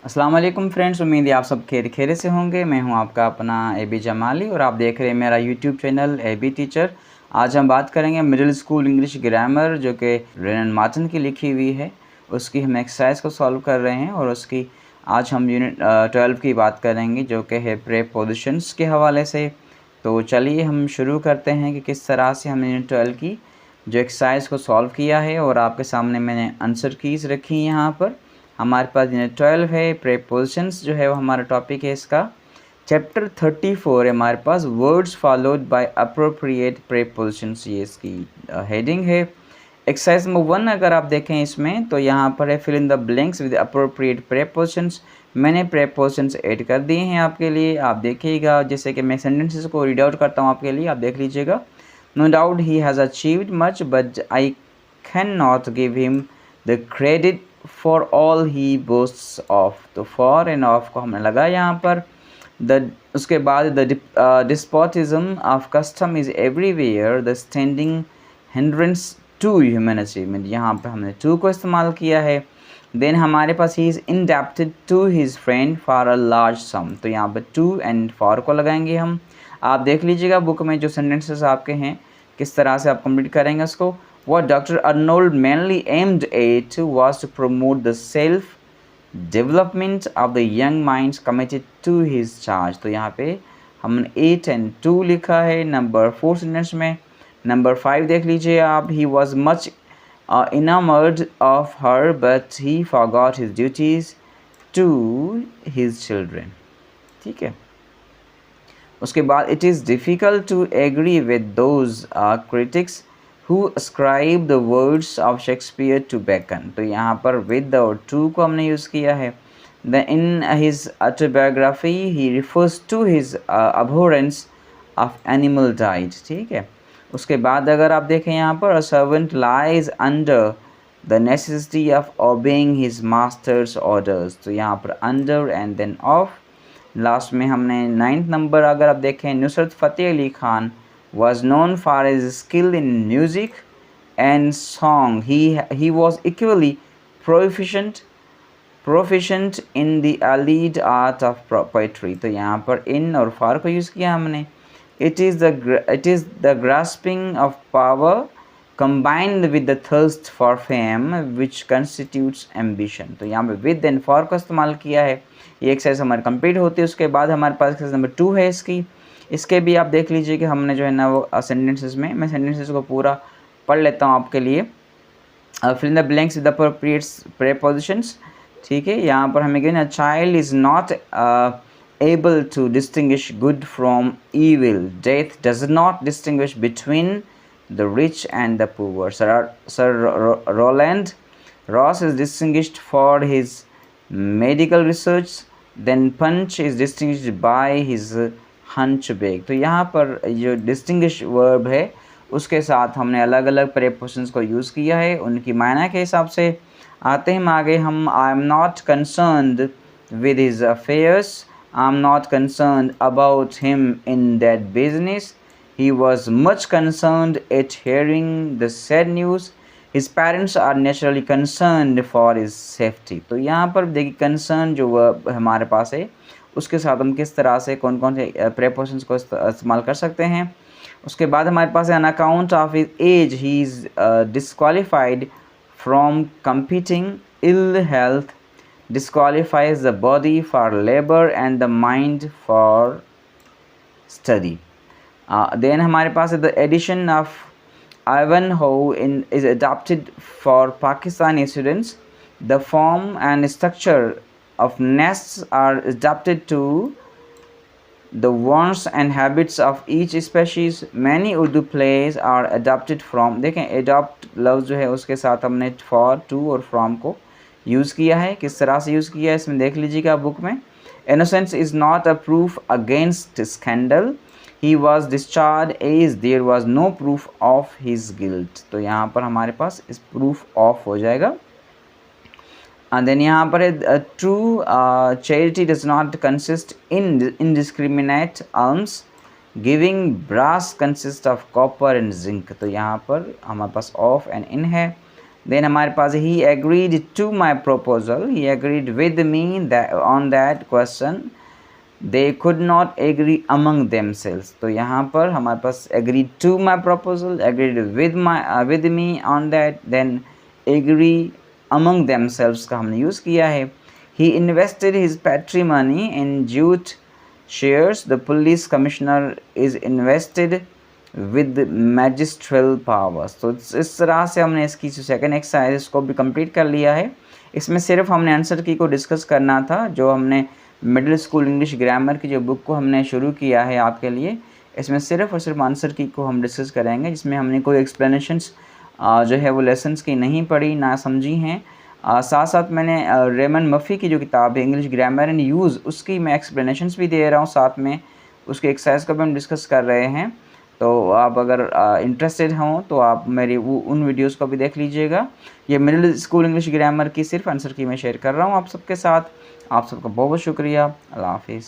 अस्सलाम वालेकुम फ्रेंड्स, उम्मीद है आप सब खैर से होंगे। मैं हूं आपका अपना एबी जमाली और आप देख रहे हैं मेरा यूट्यूब चैनल एबी टीचर। आज हम बात करेंगे मिडिल स्कूल इंग्लिश ग्रामर जो कि रेनन मार्टिन की लिखी हुई है। उसकी हम एक्सरसाइज को सॉल्व कर रहे हैं और उसकी आज हम यूनिट 12 की बात करेंगे जो कि है प्रीपोजिशंस के हवाले से। तो चलिए हम शुरू करते हैं कि किस तरह से हमने यूनिट 12 की जो एक्सरसाइज को सॉल्व किया है और आपके सामने मैंने आंसर कीज़ रखी यहाँ पर। हमारे पास यूनिट 12 है, प्रीपोजिशंस जो है वो हमारा टॉपिक है इसका। चैप्टर 34 है हमारे पास, words followed by appropriate prepositions, ये इसकी हेडिंग है। एक्सरसाइज नंबर 1 अगर आप देखें इसमें तो यहाँ पर है fill in the blanks with appropriate prepositions. मैंने प्रीपोजिशंस ऐड कर दिए हैं आपके लिए, आप देखिएगा। जैसे कि मैं सेंटेंसेस को रीड आउट करता हूँ आपके लिए, आप देख लीजिएगा। No doubt he has achieved much but I can not give him the credit for all he boasts of. तो फॉर एंड ऑफ को हमने लगाया यहाँ पर। उसके बाद the despotism of custom is everywhere the standing hindrance to humanity में यहाँ पर हमने टू को इस्तेमाल किया है। देन हमारे पास he is indebted to his friend for a large sum, तो यहाँ पर टू एंड फॉर को लगाएंगे हम। आप देख लीजिएगा बुक में जो सेंटेंसेस आपके हैं किस तरह से आप कंप्लीट करेंगे उसको। What Dr. Arnold mainly aimed at was to promote the self-development of the young minds committed to his charge। तो यहाँ पे हमने 8 and 2 लिखा है नंबर 4 सेंटेंस में। नंबर 5 देख लीजिए आप, he was much enamored of her but he forgot his duties to his children। ठीक है। उसके बाद it is difficult to agree with those critics who ascribe the words of Shakespeare to Bacon। तो यहाँ पर with और to को हमने यूज़ किया है। Then in his autobiography he refers to his abhorrence of animal diet। ठीक है। उसके बाद अगर आप देखें यहाँ पर a servant lies under the necessity of obeying his master's orders। तो यहाँ पर under and then of। Last में हमने 9th नंबर अगर आप देखें, Nusrat Fateh Ali Khan was known for his skill in music and song। He was equally proficient in the allied art of poetry। तो यहाँ पर in और for को यूज़ किया हमने। It is the grasping of power combined with the thirst for fame which constitutes ambition। तो यहाँ पे with and for को इस्तेमाल किया है। ये एक्सरसाइज हमारी कंप्लीट होती है। उसके बाद हमारे पास एक्सरसाइज नंबर 2 है इसकी। इसके भी आप देख लीजिए कि हमने जो है ना वो सेंटेंसेस में, मैं सेंटेंसेस को पूरा पढ़ लेता हूँ आपके लिए। Fill in the blanks with appropriate prepositions. ठीक है। यहाँ पर हमें कहना, child is not able to distinguish good from evil, death does not distinguish between the rich and the poor. Sir Roland Ross is distinguished for his medical research, then Punch is distinguished by his hunchback. तो यहाँ पर जो distinguish verb है उसके साथ हमने अलग अलग प्रीपोजिशंस को यूज़ किया है, उनकी मायना के हिसाब से। आते हैं आगे हम, I am not concerned with his affairs, I am not concerned about him in that business, he was much concerned at hearing the sad news, his parents are naturally concerned for his safety. तो यहाँ पर देखिए concern जो verb हमारे पास है उसके साथ हम किस तरह से कौन कौन से प्रीपोजिशंस को इस्तेमाल कर सकते हैं। उसके बाद हमारे पास है on account of his age he is disqualified from competing, ill health disqualifies the body for labour and the mind for study. Then हमारे पास है the addition of Ivanhoe is adopted for Pakistani students. The form and structure of nests are adapted to the wants and habits of each species. Many Urdu plays are adapted from, देखें adopt लफ्ज़ जो है उसके साथ हमने for, to और from को use किया है। किस तरह से यूज़ किया है इसमें देख लीजिएगा बुक में। Innocence is not a proof against scandal. He was discharged as there was no proof of his guilt। तो यहाँ पर हमारे पास इस proof of हो जाएगा। And then यहाँ पर है true charity does not consist in indiscriminate alms, giving brass consists of copper and zinc। तो यहाँ पर हमारे पास of and in है। देन हमारे पास he agreed to my proposal, he agreed with me on that question, they could not agree among themselves. तो यहाँ पर हमारे पास agreed to my proposal, agreed with me on that, then agree among themselves का हमने use किया है। He invested his patrimony in jute shares, the police commissioner is invested with magisterial powers. तो इस तरह से हमने इसकी जो सेकेंड एक्सरसाइज इसको भी कंप्लीट कर लिया है। इसमें सिर्फ हमने आंसर की को डिस्कस करना था, जो हमने मिडिल स्कूल इंग्लिश ग्रामर की जो बुक को हमने शुरू किया है आपके लिए, इसमें सिर्फ और सिर्फ आंसर की को हम डिस्कस करेंगे, जिसमें हमने कोई एक्सप्लेनेशंस जो है वो लेसन्स की नहीं पढ़ी, ना समझी हैं। साथ साथ मैंने रेमन मफ़ी की जो किताब है इंग्लिश ग्रामर एंड यूज़, उसकी मैं एक्सप्लेनेशंस भी दे रहा हूँ, साथ में उसके एक्सरसाइज का भी हम डिस्कस कर रहे हैं। तो आप अगर इंटरेस्टेड हों तो आप मेरी उन वीडियोस को भी देख लीजिएगा। ये मिडिल स्कूल इंग्लिश ग्रामर की सिर्फ आंसर की मैं शेयर कर रहा हूँ आप सबके साथ। आप सबका बहुत बहुत शुक्रिया। अल्लाह हाफिज़।